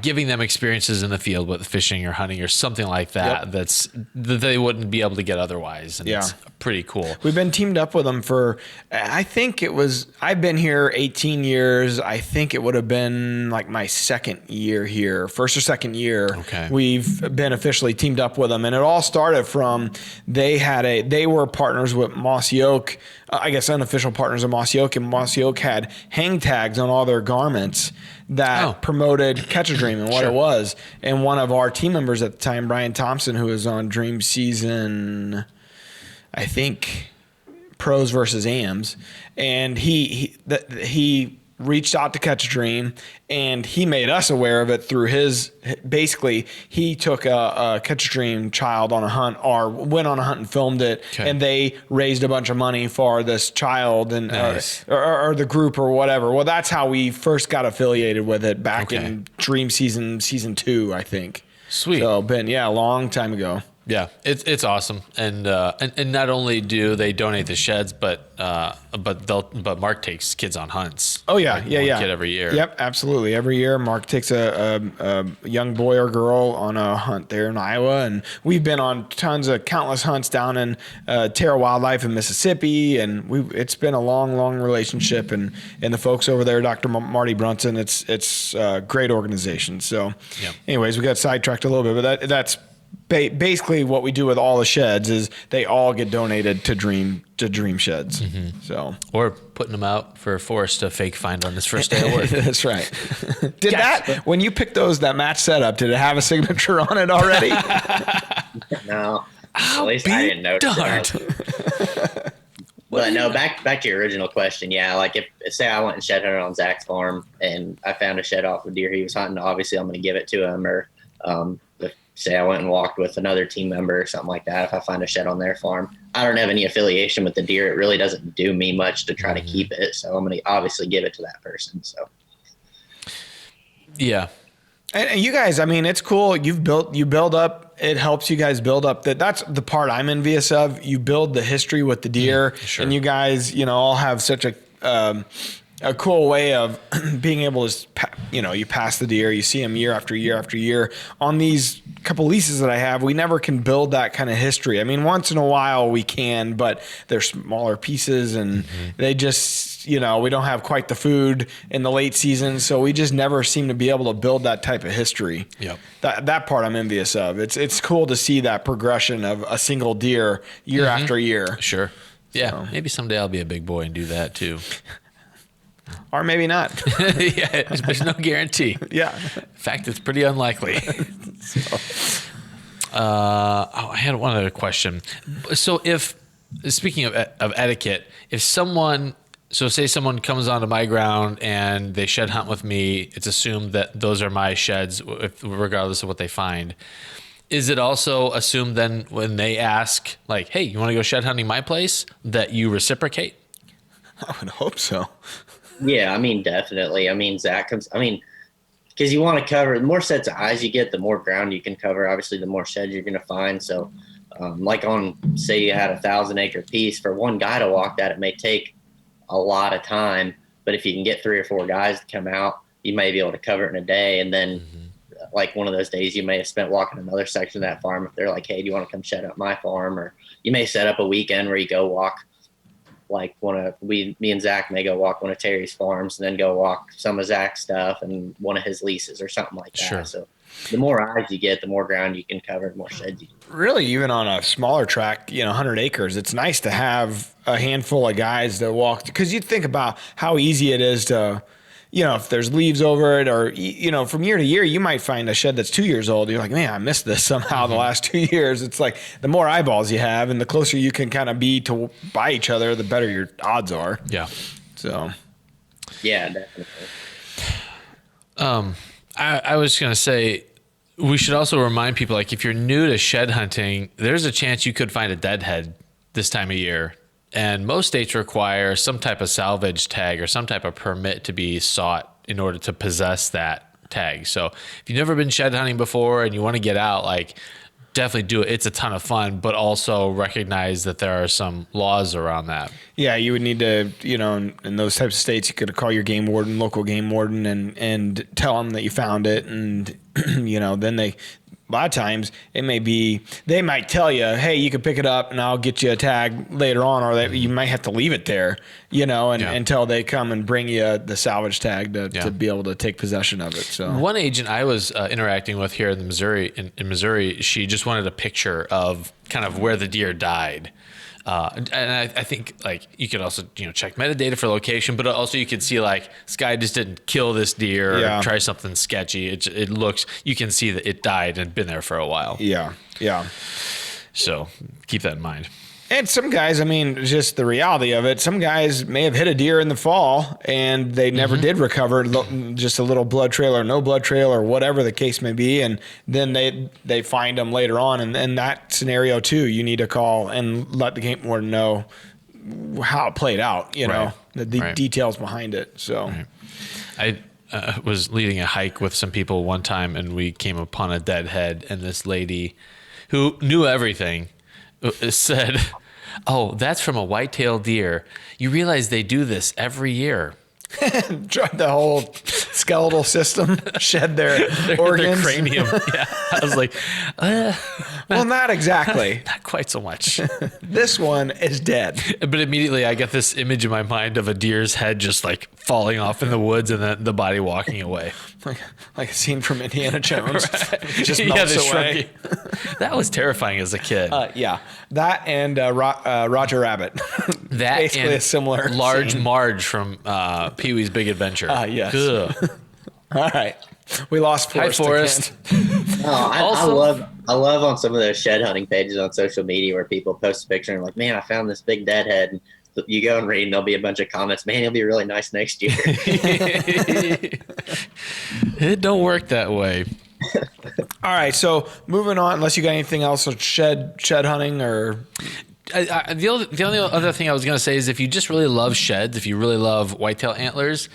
Speaker 3: giving them experiences in the field with fishing or hunting or something like that that they wouldn't be able to get otherwise. And it's pretty cool.
Speaker 2: We've been teamed up with them for, I've been here 18 years. I think it would have been like my second year here, first or second year.
Speaker 3: Okay.
Speaker 2: We've been officially teamed up with them, and it all started from they were partners with Mossy Oak, I guess unofficial partners of Mossy Oak, and Mossy Oak had hang tags on all their garments that promoted Catch a Dream and what it was. And one of our team members at the time, Brian Thompson, who was on Dream Season, I think Pros versus AMs, and he reached out to Catch a Dream, and he made us aware of it through basically he took a Catch a Dream child on a hunt, or went on a hunt and filmed it, and they raised a bunch of money for this child and or the group or whatever. Well, that's how we first got affiliated with it back in Dream Season 2, I think.
Speaker 3: Sweet.
Speaker 2: So a long time ago.
Speaker 3: Yeah, it's awesome, and not only do they donate the sheds, but Mark takes kids on hunts.
Speaker 2: Oh yeah,
Speaker 3: like
Speaker 2: yeah.
Speaker 3: Kid every year.
Speaker 2: Yep, absolutely. Every year, Mark takes a young boy or girl on a hunt there in Iowa, and we've been on countless hunts down in Terra Wildlife in Mississippi, and it's been a long relationship, and the folks over there, Dr. Marty Brunson, it's a great organization. So, anyways, we got sidetracked a little bit, but that's basically what we do with all the sheds is they all get donated to Dream Sheds. Mm-hmm. So,
Speaker 3: or putting them out for Forrest to fake find on his first day of work.
Speaker 2: That's right. When you picked that match setup, did it have a signature on it already?
Speaker 1: No, at least I didn't notice that. But no, back to your original question. Yeah, like if say I went and shed hunted on Zach's farm and I found a shed off a deer he was hunting, obviously I'm going to give it to him. Or if say I went and walked with another team member or something like that, if I find a shed on their farm, I don't have any affiliation with the deer. It really doesn't do me much to try to keep it. So I'm going to obviously give it to that person. So.
Speaker 3: Yeah.
Speaker 2: And you guys, I mean, it's cool. You build up. It helps you guys build up. That's the part I'm envious of. You build the history with the deer,
Speaker 3: sure.
Speaker 2: And you guys, all have such a cool way of being able to, you pass the deer. You see them year after year after year. On these couple leases that I have, we never can build that kind of history. I mean, once in a while we can, but they're smaller pieces, and they just. We don't have quite the food in the late season, so we just never seem to be able to build that type of history.
Speaker 3: Yep.
Speaker 2: That part I'm envious of. It's cool to see that progression of a single deer year after year.
Speaker 3: Sure. Yeah. So. Maybe someday I'll be a big boy and do that too.
Speaker 2: Or maybe not.
Speaker 3: Yeah, there's no guarantee.
Speaker 2: Yeah.
Speaker 3: In fact, it's pretty unlikely. I had one other question. So speaking of etiquette, if someone... So say someone comes onto my ground and they shed hunt with me, it's assumed that those are my sheds regardless of what they find. Is it also assumed then when they ask, like, hey, you want to go shed hunting my place, that you reciprocate?
Speaker 2: I would hope so.
Speaker 1: Yeah, I mean, definitely. I mean, Zach comes, because you want to cover, the more sets of eyes you get, the more ground you can cover. Obviously, the more sheds you're going to find. So like say you had 1,000-acre piece, for one guy to walk that, it may take a lot of time, but if you can get 3 or 4 guys to come out, you may be able to cover it in a day. And then like one of those days you may have spent walking another section of that farm. If they're like, hey, do you want to come shed up my farm? Or you may set up a weekend where you go walk like me and Zach may go walk one of Terry's farms and then go walk some of Zach's stuff and one of his leases or something like that.
Speaker 3: Sure.
Speaker 1: So the more eyes you get, the more ground you can cover, the more sheds you can.
Speaker 2: Really, even on a smaller tract, 100 acres, it's nice to have a handful of guys that walk, because you think about how easy it is to, if there's leaves over it, or, from year to year, you might find a shed that's 2 years old. You're like, man, I missed this somehow the last 2 years. It's like the more eyeballs you have and the closer you can kind of be by each other, the better your odds are.
Speaker 3: Yeah.
Speaker 2: So.
Speaker 1: Yeah, definitely.
Speaker 3: I was going to say, we should also remind people, like, if you're new to shed hunting, there's a chance you could find a deadhead this time of year. And most states require some type of salvage tag or some type of permit to be sought in order to possess that tag. So if you've never been shed hunting before and you want to get out, like, definitely do it. It's a ton of fun, but also recognize that there are some laws around that. Yeah, you would need to, in those types of states, you could call your game warden, local game warden, and tell them that you found it. And, then a lot of times it may be, they might tell you, hey, you can pick it up and I'll get you a tag later on, or that you might have to leave it there, until they come and bring you the salvage tag to be able to take possession of it. So one agent I was interacting with here in Missouri, she just wanted a picture of kind of where the deer died. And I think, like, you could also, check metadata for location, but also you could see, like, this guy just didn't kill this deer or try something sketchy. It looks, you can see that it died and been there for a while. Yeah. Yeah. So keep that in mind. And some guys, just the reality of it, some guys may have hit a deer in the fall and they never did recover, just a little blood trail or no blood trail or whatever the case may be. And then they find them later on. And in that scenario too, you need to call and let the game warden know how it played out, the details behind it. So I was leading a hike with some people one time and we came upon a dead head, and this lady who knew everything, said, "Oh, that's from a white-tailed deer. You realize they do this every year."
Speaker 2: The whole skeletal system, shed their organs.
Speaker 3: Their cranium. Yeah. I was like,
Speaker 2: well, not exactly.
Speaker 3: not quite so much.
Speaker 2: This one is dead.
Speaker 3: But immediately I get this image in my mind of a deer's head just like falling off in the woods and then the body walking away.
Speaker 2: Like a scene from Indiana Jones.
Speaker 3: Right.
Speaker 2: Just melts away.
Speaker 3: That was terrifying as a kid.
Speaker 2: Yeah. That and Roger Rabbit.
Speaker 3: That
Speaker 2: basically
Speaker 3: and
Speaker 2: a similar
Speaker 3: Large
Speaker 2: scene.
Speaker 3: Marge from Pee-wee's Big Adventure.
Speaker 2: Yes.
Speaker 3: Ugh.
Speaker 2: All right. We lost Forrest.
Speaker 3: Hi, Forrest.
Speaker 1: I love on some of those shed hunting pages on social media where people post a picture and like, man, I found this big deadhead. And you go and read and there'll be a bunch of comments. Man, he'll be really nice next year.
Speaker 3: It don't work that way.
Speaker 2: All right. So moving on, unless you got anything else on shed hunting or...
Speaker 3: The only other thing I was going to say is if you just really love sheds, if you really love whitetail antlers,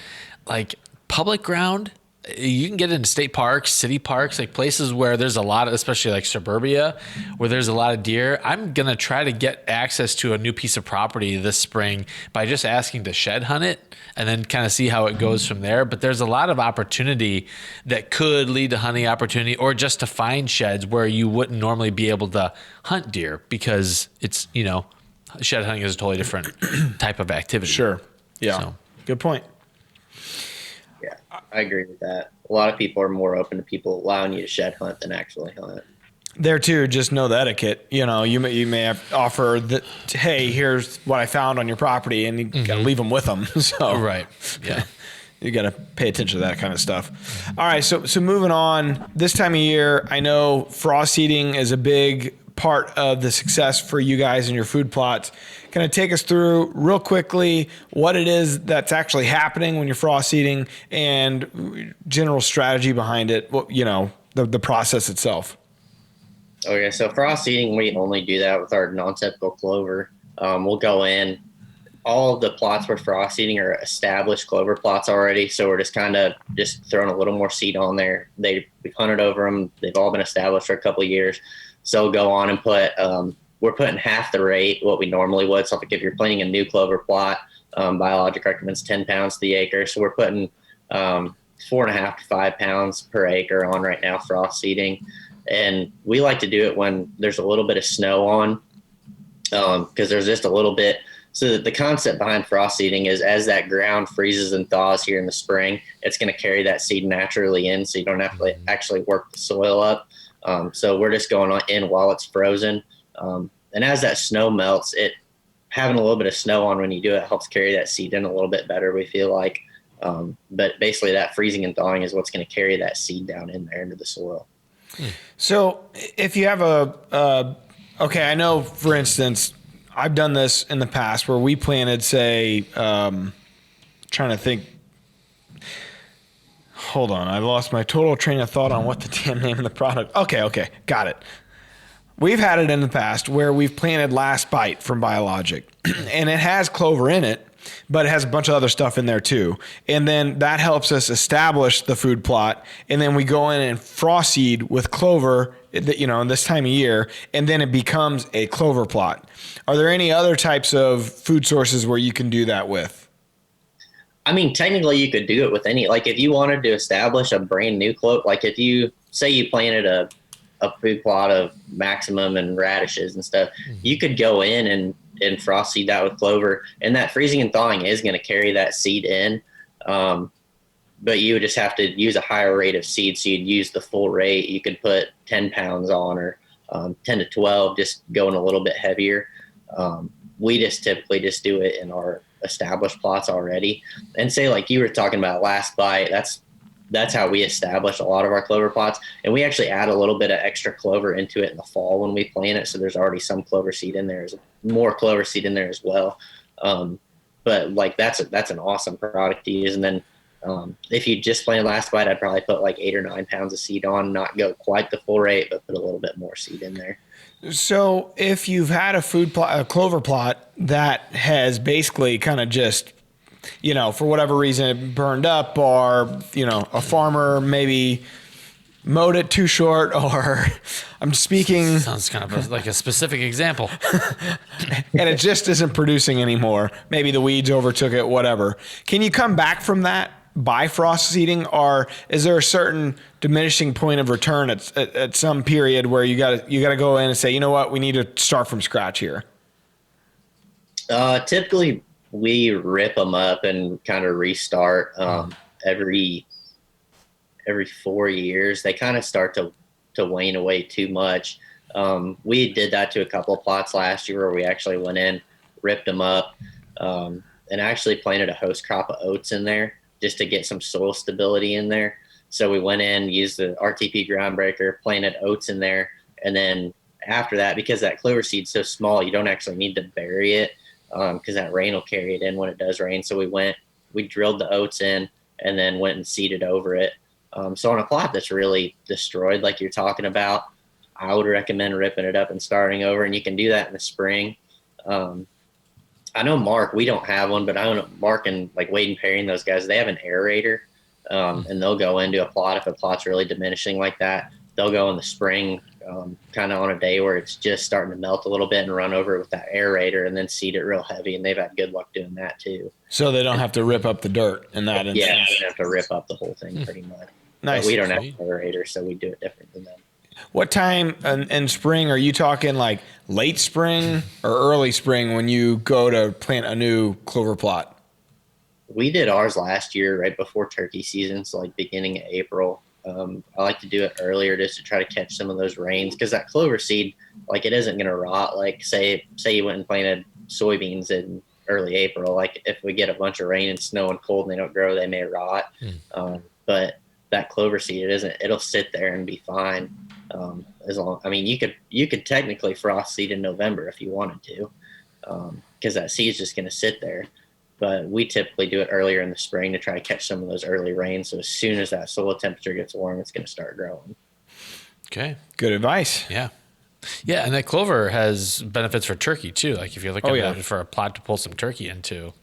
Speaker 3: like public ground, you can get into state parks, city parks, like places where there's a lot of, especially like suburbia, where there's a lot of deer. I'm going to try to get access to a new piece of property this spring by just asking to shed hunt it and then kind of see how it goes from there. But there's a lot of opportunity that could lead to hunting opportunity or just to find sheds where you wouldn't normally be able to hunt deer because it's, shed hunting is a totally different type of activity.
Speaker 2: Sure. Yeah. So. Good point.
Speaker 1: Yeah, I agree with that. A lot of people are more open to people allowing you to shed hunt than actually hunt.
Speaker 2: There too, just know the etiquette. You may have offer that, hey, here's what I found on your property, and you gotta leave them with them. So
Speaker 3: right, yeah,
Speaker 2: you gotta pay attention to that kind of stuff. All right, so moving on. This time of year, I know frost seeding is a big part of the success for you guys and your food plots. Kind of take us through real quickly what it is that's actually happening when you're frost seeding and general strategy behind it. The process itself.
Speaker 1: Okay, so frost seeding, we only do that with our non-typical clover. We'll go in. All of the plots we're frost seeding are established clover plots already, so we're just throwing a little more seed on there. We've hunted over them. They've all been established for a couple of years. So we'll go on and we're putting half the rate what we normally would. So if you're planting a new clover plot, Biologic recommends 10 pounds to the acre. So we're putting 4.5 to 5 pounds per acre on right now frost seeding. And we like to do it when there's a little bit of snow on, because there's just a little bit. So the concept behind frost seeding is as that ground freezes and thaws here in the spring, it's going to carry that seed naturally in, so you don't have to actually work the soil up. So we're just going in while it's frozen. And as that snow melts, having a little bit of snow on when you do it helps carry that seed in a little bit better, we feel like. But basically that freezing and thawing is what's going to carry that seed down in there into the soil.
Speaker 2: So if you have I know, for instance, I've done this in the past where we planted, say, trying to think. Hold on. I lost my total train of thought on what the damn name of the product. Okay. Got it. We've had it in the past where we've planted Last Bite from Biologic and it has clover in it, but it has a bunch of other stuff in there too. And then that helps us establish the food plot. And then we go in and frost seed with clover, in this time of year, and then it becomes a clover plot. Are there any other types of food sources where you can do that with?
Speaker 1: I mean, technically you could do it with any, like if you wanted to establish a brand new clover, like if you say you planted a food plot of maximum and radishes and stuff, you could go in and frost seed that with clover, and that freezing and thawing is going to carry that seed in. But you would just have to use a higher rate of seed. So you'd use the full rate. You could put 10 pounds on or 10 to 12, just going a little bit heavier. We just typically just do it in our established plots already. And say like you were talking about Last Bite, that's how we establish a lot of our clover plots. And we actually add a little bit of extra clover into it in the fall when we plant it. So there's already some clover seed in there. There's more clover seed in there as well. But like that's an awesome product to use. And then if you just planted Last Bite, I'd probably put like 8 or 9 pounds of seed on, not go quite the full rate, but put a little bit more seed in there.
Speaker 2: So if you've had a clover plot that has basically kind of just, for whatever reason it burned up, or, a farmer maybe mowed it too short, or I'm speaking,
Speaker 3: Sounds kind of like a specific example.
Speaker 2: and it just isn't producing anymore. Maybe the weeds overtook it, whatever. Can you come back from that by frost seeding, or is there a certain diminishing point of return at some period where you got to go in and say, you know what, we need to start from scratch here?
Speaker 1: Typically, we rip them up and kind of restart every 4 years. They kind of start to wane away too much. We did that to a couple of plots last year where we actually went in, ripped them up, and actually planted a host crop of oats in there just to get some soil stability in there. So we went in, used the RTP groundbreaker, planted oats in there, and then after that, because that clover seed's so small, you don't actually need to bury it because that rain will carry it in when it does rain. So we drilled the oats in and then went and seeded over it. So on a plot that's really destroyed, like you're talking about, I would recommend ripping it up and starting over, and you can do that in the spring. I know Mark, we don't have one, but I know Mark and like Wade and Perry and those guys, they have an aerator, and they'll go into a plot if a plot's really diminishing like that. They'll go in the spring, kind of on a day where it's just starting to melt a little bit and run over it with that aerator and then seed it real heavy, and they've had good luck doing that too.
Speaker 2: So they don't have to rip up the dirt in that instance.
Speaker 1: Yeah, they have to rip up the whole thing pretty much.
Speaker 2: Nice.
Speaker 1: But we don't have an aerator, so we do it different than them.
Speaker 2: What time in spring are you talking, like late spring or early spring when you go to plant a new clover plot?
Speaker 1: We did ours last year right before turkey season, so like beginning of April. I like to do it earlier just to try to catch some of those rains, because that clover seed, like, it isn't going to rot. Like say you went and planted soybeans in early April. Like if we get a bunch of rain and snow and cold and they don't grow, they may rot. But that clover seed, it'll sit there and be fine. You could technically frost seed in November if you wanted to, because that seed's just going to sit there. But we typically do it earlier in the spring to try to catch some of those early rains. So as soon as that soil temperature gets warm, it's going to start growing.
Speaker 3: Okay.
Speaker 2: Good advice.
Speaker 3: Yeah. Yeah. And that clover has benefits for turkey too. Like if you're looking for a plot to pull some turkey into.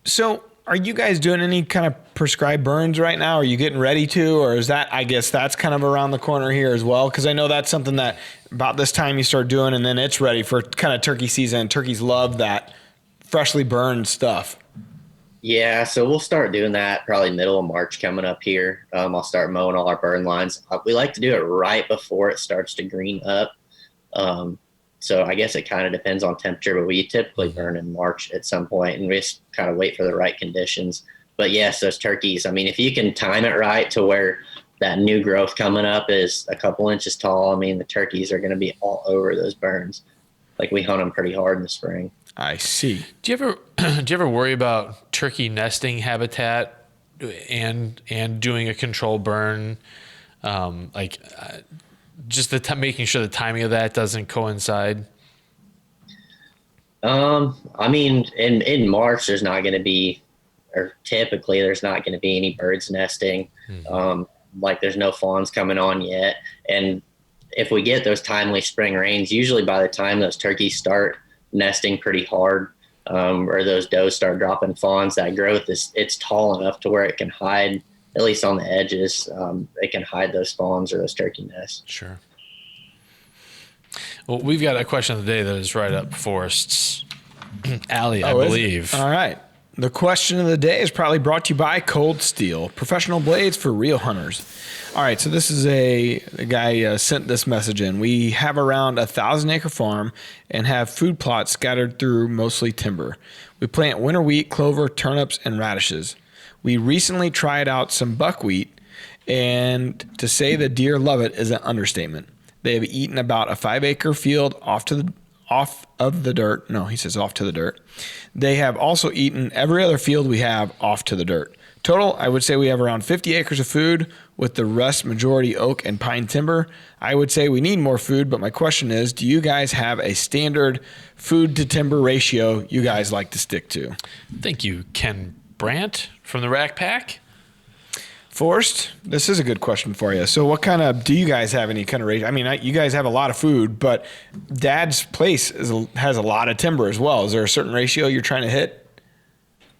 Speaker 2: So are you guys doing any kind of prescribed burns right now? Are you getting ready to, or is that, I guess that's kind of around the corner here as well? Because I know that's something that about this time you start doing, and then it's ready for kind of turkey season. Turkeys love that freshly burned stuff.
Speaker 1: Yeah, so we'll start doing that probably middle of March coming up here. I'll start mowing all our burn lines. We like to do it right before it starts to green up. So I guess it kind of depends on temperature, but we typically burn in March at some point, and we just kind of wait for the right conditions. But yes, those turkeys, I mean, if you can time it right to where that new growth coming up is a couple inches tall, I mean, the turkeys are going to be all over those burns. Like we hunt them pretty hard in the spring.
Speaker 2: I see.
Speaker 3: Do you ever worry about turkey nesting habitat and doing a control burn? Just making sure the timing of that doesn't coincide.
Speaker 1: I mean, in March, there's not going to be, or typically there's not going to be any birds nesting. Like there's no fawns coming on yet. And if we get those timely spring rains, usually by the time those turkeys start nesting pretty hard, or those does start dropping fawns, that growth it's tall enough to where it can hide, at least on the edges. It can hide those fawns or those turkey nests.
Speaker 3: Sure. Well, we've got a question of the day that is right up Forrest's alley, I believe.
Speaker 2: All right. The question of the day is probably brought to you by Cold Steel, professional blades for real hunters. All right, so this is a guy sent this message in. We have around 1,000-acre farm and have food plots scattered through mostly timber. We plant winter wheat, clover, turnips, and radishes. We recently tried out some buckwheat, and to say the deer love it is an understatement. They have eaten about a 5-acre field off to the dirt. No, he says off to the dirt. They have also eaten every other field we have off to the dirt. Total, I would say we have around 50 acres of food, with the rest majority oak and pine timber. I would say we need more food, but my question is, do you guys have a standard food to timber ratio you guys like to stick to?
Speaker 3: Thank you, Ken Brandt from the Rack Pack.
Speaker 2: Forrest, this is a good question for you. So do you guys have any kind of ratio? I mean, you guys have a lot of food, but Dad's place has a lot of timber as well. Is there a certain ratio you're trying to hit?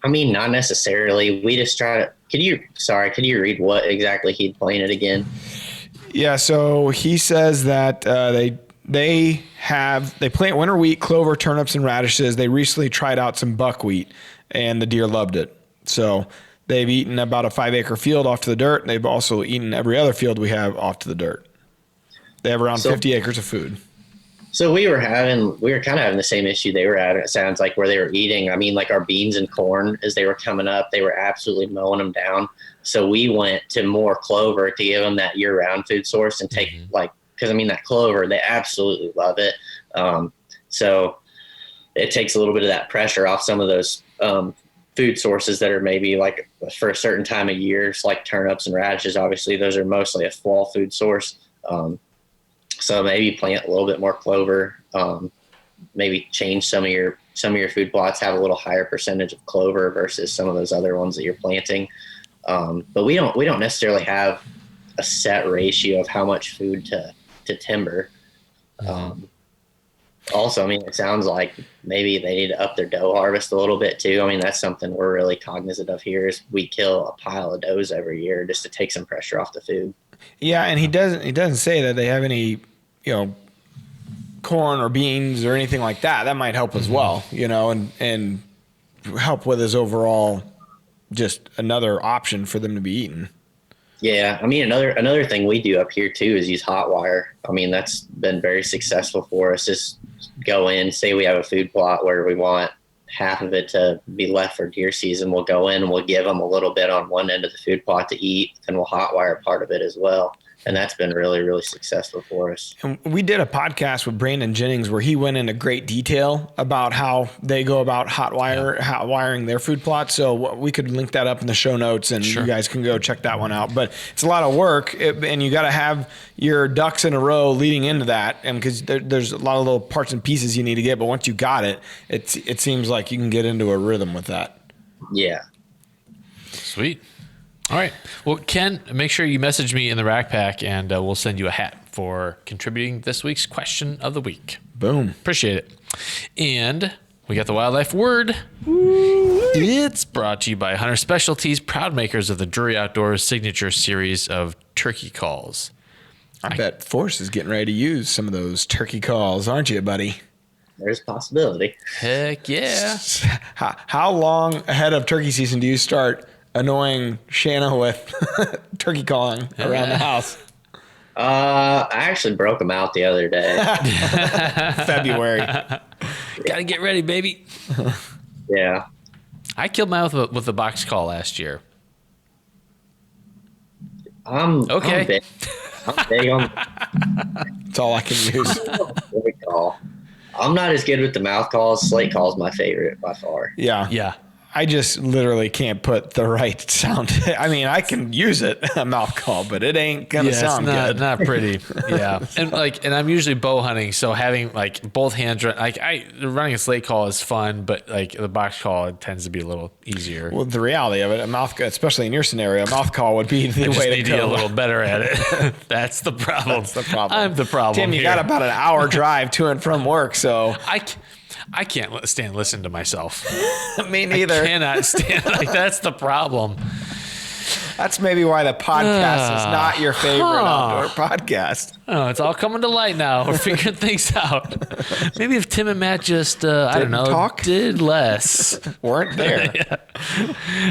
Speaker 1: I mean, not necessarily. We just try to. Could you read what exactly he'd planted again?
Speaker 2: Yeah, so he says that they plant winter wheat, clover, turnips, and radishes. They recently tried out some buckwheat, and the deer loved it. So they've eaten about a 5-acre field off to the dirt. They've also eaten every other field we have off to the dirt. They have around 50 acres of food.
Speaker 1: So we were kind of having the same issue they were at. It sounds like where they were eating. I mean, like our beans and corn, as they were coming up, they were absolutely mowing them down. So we went to more clover to give them that year-round food source and take because I mean that clover, they absolutely love it. So it takes a little bit of that pressure off some of those food sources that are maybe like for a certain time of year, like turnips and radishes. Obviously, those are mostly a fall food source. So maybe plant a little bit more clover. Maybe change some of your food plots, have a little higher percentage of clover versus some of those other ones that you're planting. But we don't necessarily have a set ratio of how much food to timber. Also, I mean, it sounds like maybe they need to up their doe harvest a little bit too. I mean, that's something we're really cognizant of here is we kill a pile of does every year just to take some pressure off the food. Yeah,
Speaker 2: and he doesn't say that they have any, corn or beans or anything like that. That might help as well, and help with his overall just another option for them to be eaten.
Speaker 1: Yeah, I mean, another thing we do up here too is use hot wire. I mean, that's been very successful for us. Just go in, say we have a food plot where we want half of it to be left for deer season. We'll go in and we'll give them a little bit on one end of the food plot to eat, and we'll hot wire part of it as well. And that's been really, really successful for us.
Speaker 2: And we did a podcast with Brandon Jennings where he went into great detail about how they go about hot wiring their food plots. So we could link that up in the show notes, and you guys can go check that one out. But it's a lot of work, and you got to have your ducks in a row leading into that, and because there's a lot of little parts and pieces you need to get. But once you got it, it seems like you can get into a rhythm with that.
Speaker 1: Yeah.
Speaker 3: Sweet. All right. Well, Ken, make sure you message me in the Rack Pack, and we'll send you a hat for contributing this week's question of the week.
Speaker 2: Boom.
Speaker 3: Appreciate it. And we got the wildlife word. It's brought to you by Hunter Specialties, proud makers of the Drury Outdoors signature series of turkey calls.
Speaker 2: I bet Forrest is getting ready to use some of those turkey calls, aren't you, buddy?
Speaker 1: There's a possibility.
Speaker 3: Heck yeah.
Speaker 2: How long ahead of turkey season do you start annoying Shanna with turkey calling around the house?
Speaker 1: I actually broke them out the other day.
Speaker 2: February.
Speaker 3: Gotta get ready, baby.
Speaker 1: Yeah.
Speaker 3: I killed mine with a box call last year.
Speaker 1: I'm big on.
Speaker 2: That's all I can use.
Speaker 1: I'm not as good with the mouth calls. Slate call's my favorite by far.
Speaker 2: Yeah. I just literally can't put the right sound. I mean, I can use it, a mouth call, but it ain't gonna sound good.
Speaker 3: Not pretty. Yeah, and I'm usually bow hunting, so having like both hands running a slate call is fun, but like the box call, it tends to be a little easier.
Speaker 2: Well, the reality of it, a mouth, especially in your scenario, a mouth call would be the way to go.
Speaker 3: Get a little better at it. That's the problem. I'm the problem.
Speaker 2: Tim, you got about an hour drive to and from work, so
Speaker 3: I can't stand listen to myself.
Speaker 2: Me neither.
Speaker 3: I cannot stand. That's the problem.
Speaker 2: That's maybe why the podcast is not your favorite outdoor podcast.
Speaker 3: Oh, it's all coming to light now. We're figuring things out. Maybe if Tim and Matt just, did less.
Speaker 2: Weren't there.
Speaker 3: Yeah.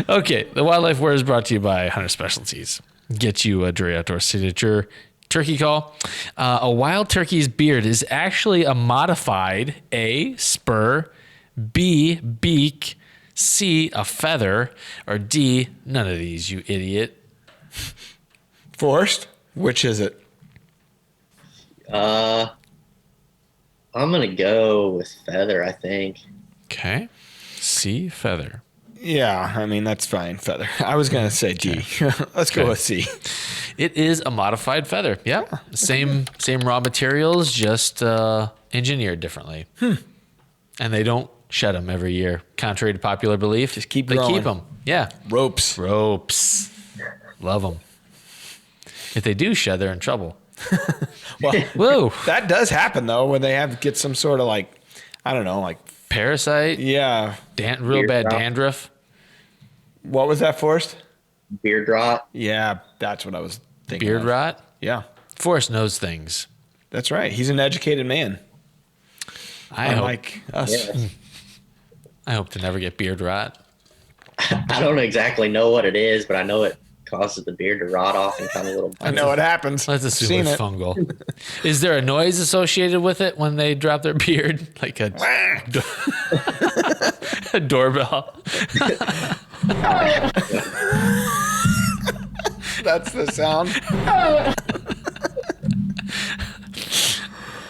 Speaker 3: Okay. The Wildlife Word is brought to you by Hunter Specialties. Get you a Drury Outdoor signature turkey call. A wild turkey's beard is actually a modified A, spur, B, beak, C, a feather, or D, none of these, you idiot.
Speaker 2: Forrest, which is it?
Speaker 1: I'm going to go with feather, I think.
Speaker 3: Okay. C, feather.
Speaker 2: Yeah, I mean, that's fine. Feather. I was going to say D. Let's go with C.
Speaker 3: It is a modified feather. Yeah. Same raw materials, just engineered differently. And they don't shed them every year, contrary to popular belief.
Speaker 2: Just keep growing.
Speaker 3: They keep them. Yeah.
Speaker 2: Ropes.
Speaker 3: Love them. If they do shed, they're in trouble.
Speaker 2: Well,
Speaker 3: whoa.
Speaker 2: That does happen, though, when they get some sort of
Speaker 3: parasite.
Speaker 2: Yeah.
Speaker 3: Real bad dandruff.
Speaker 2: What was that, Forrest?
Speaker 1: Beard rot.
Speaker 2: Yeah, that's what I was thinking.
Speaker 3: Beard rot?
Speaker 2: Yeah.
Speaker 3: Forrest knows things.
Speaker 2: That's right. He's an educated man.
Speaker 3: I hope,
Speaker 2: Unlike us.
Speaker 1: Yeah.
Speaker 3: I hope to never get beard rot.
Speaker 1: I don't exactly know what it is, but I know it causes the beard to rot off and kind of little.
Speaker 2: I know what happens.
Speaker 3: Let's assume it's fungal. Is there a noise associated with it when they drop their beard? Like a doorbell?
Speaker 2: That's the sound.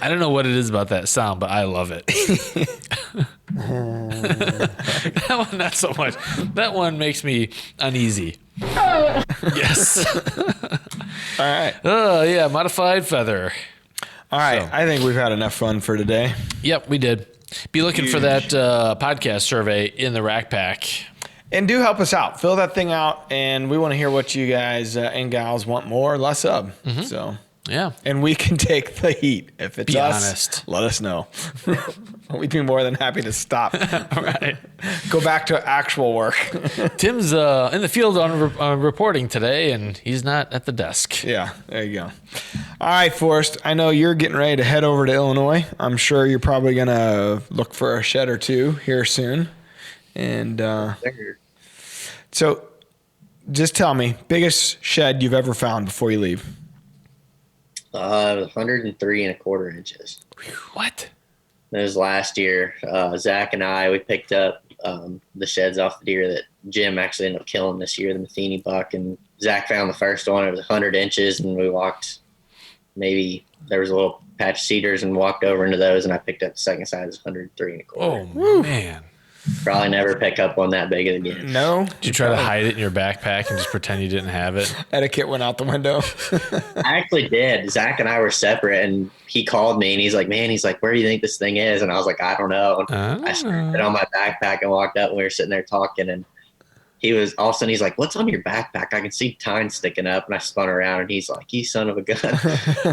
Speaker 3: I don't know what it is about that sound, but I love it. That one, not so much. That one makes me uneasy. Yes.
Speaker 2: All right.
Speaker 3: Oh, yeah, modified feather.
Speaker 2: All right.
Speaker 3: So.
Speaker 2: I think we've had enough fun for today.
Speaker 3: Yep, we did. Be looking for that podcast survey in the Rack Pack.
Speaker 2: And do help us out. Fill that thing out, and we want to hear what you guys and gals want more or less of. Mm-hmm. So,
Speaker 3: yeah.
Speaker 2: And we can take the heat. If it's
Speaker 3: Be
Speaker 2: us,
Speaker 3: honest.
Speaker 2: let us know. We'd be more than happy to stop.
Speaker 3: All right.
Speaker 2: Go back to actual work.
Speaker 3: Tim's in the field on reporting today, and he's not at the desk.
Speaker 2: Yeah, there you go. All right, Forrest, I know you're getting ready to head over to Illinois. I'm sure you're probably going to look for a shed or two here soon. And so just tell me, biggest shed you've ever found before you leave?
Speaker 1: 103 1/4 inches.
Speaker 3: What?
Speaker 1: That was last year. Zach and I, we picked up the sheds off the deer that Jim actually ended up killing this year, the Matheny buck. And Zach found the first one. It was 100 inches, and we walked maybe there was a little patch of cedars and walked over into those, and I picked up the second size, 103 1/4.
Speaker 3: Oh, man.
Speaker 1: Probably never pick up one that big again.
Speaker 2: No.
Speaker 3: Did you try to hide it in your backpack and just pretend you didn't have it?
Speaker 2: Etiquette went out the window.
Speaker 1: I actually did. Zach and I were separate, and he called me, and he's like, where do you think this thing is? And I was like, I don't know. I strapped it on my backpack and walked up, and we were sitting there talking, and he was all of a sudden, he's like, what's on your backpack? I can see tine sticking up. And I spun around, and he's like, you son of a gun.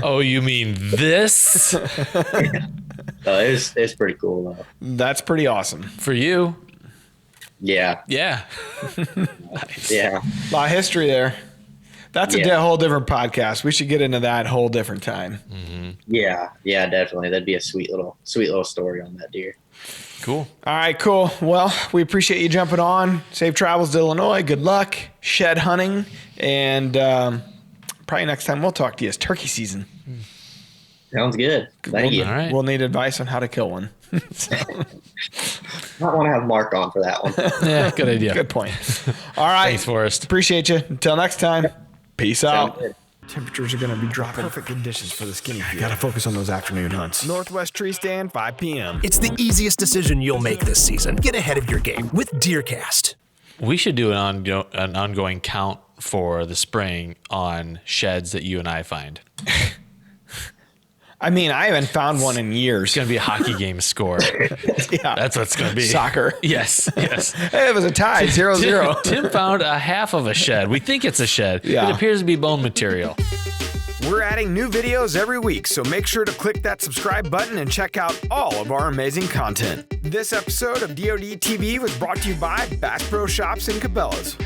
Speaker 3: Oh, you mean this?
Speaker 1: Yeah. So it was pretty cool, though.
Speaker 2: That's pretty awesome.
Speaker 3: For you?
Speaker 1: Yeah.
Speaker 3: Yeah. Nice.
Speaker 1: Yeah.
Speaker 2: A lot of history there. That's a whole different podcast. We should get into that whole different time.
Speaker 3: Mm-hmm.
Speaker 1: Yeah. Yeah, definitely. That'd be a sweet little story on that deer.
Speaker 3: Cool.
Speaker 2: All right, cool. Well, we appreciate you jumping on. Safe travels to Illinois. Good luck shed hunting. And probably next time we'll talk to you is turkey season.
Speaker 1: Sounds good. Thank you.
Speaker 3: All right.
Speaker 2: We'll need advice on how to kill one.
Speaker 1: Might want to have Mark on for that one.
Speaker 3: Yeah, good idea.
Speaker 2: Good point. All right.
Speaker 3: Thanks, Forrest.
Speaker 2: Appreciate you. Until next time, peace out.
Speaker 1: good.
Speaker 2: Temperatures are going to be dropping. Perfect conditions for the skinny field. Got to focus on those afternoon hunts. Northwest tree stand, 5 p.m.
Speaker 4: It's the easiest decision you'll make this season. Get ahead of your game with DeerCast.
Speaker 3: We should do an ongoing count for the spring on sheds that you and I find.
Speaker 2: I mean, I haven't found one in years.
Speaker 3: It's going to be a hockey game score.
Speaker 2: Yeah.
Speaker 3: That's what it's going to be.
Speaker 2: Soccer.
Speaker 3: Yes, yes.
Speaker 2: Hey, it was a tie, 0-0.
Speaker 3: Tim found a half of a shed. We think it's a shed.
Speaker 2: Yeah.
Speaker 3: It appears to be bone material.
Speaker 2: We're adding new videos every week, so make sure to click that subscribe button and check out all of our amazing content. This episode of DoD TV was brought to you by Bass Pro Shops and Cabela's.